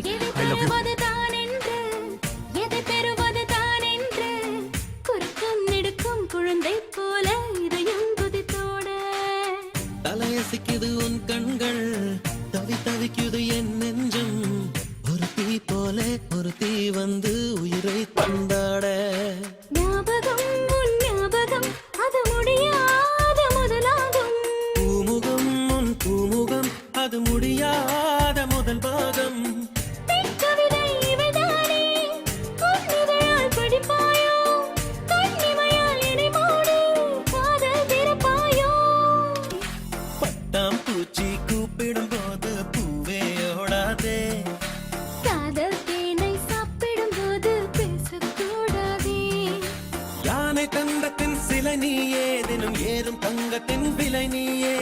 I love you. குழந்தை போல இதயம் குதித்தோட தலையசிக்குது உன் கண்கள் தவிக்குது என் நெஞ்சம் ஒரு தீ போல ஒரு தீ வந்து உயிரை தந்தாட ஞாபகம் உன் ஞாபகம் அது முடியாத முதலாகும் பூமுகம் உன் பூமுகம் அது முடியாத முதல் பாகம் கவிதை இவைதானே உன் இதழால் படிப்பாயோ கண்ணிமையால் என்னை மூடு காதல் திறப்பாயோ பட்டாம் பூச்சி கூப்பிடும் போது பூவே ஓடாதே காதல் தேனை சாப்பிடும் போது பேசக்கூடாதே யானை தங்கத்தின் சிலை நீயே தினம் ஏறும் தங்கத்தின் விலை நீயே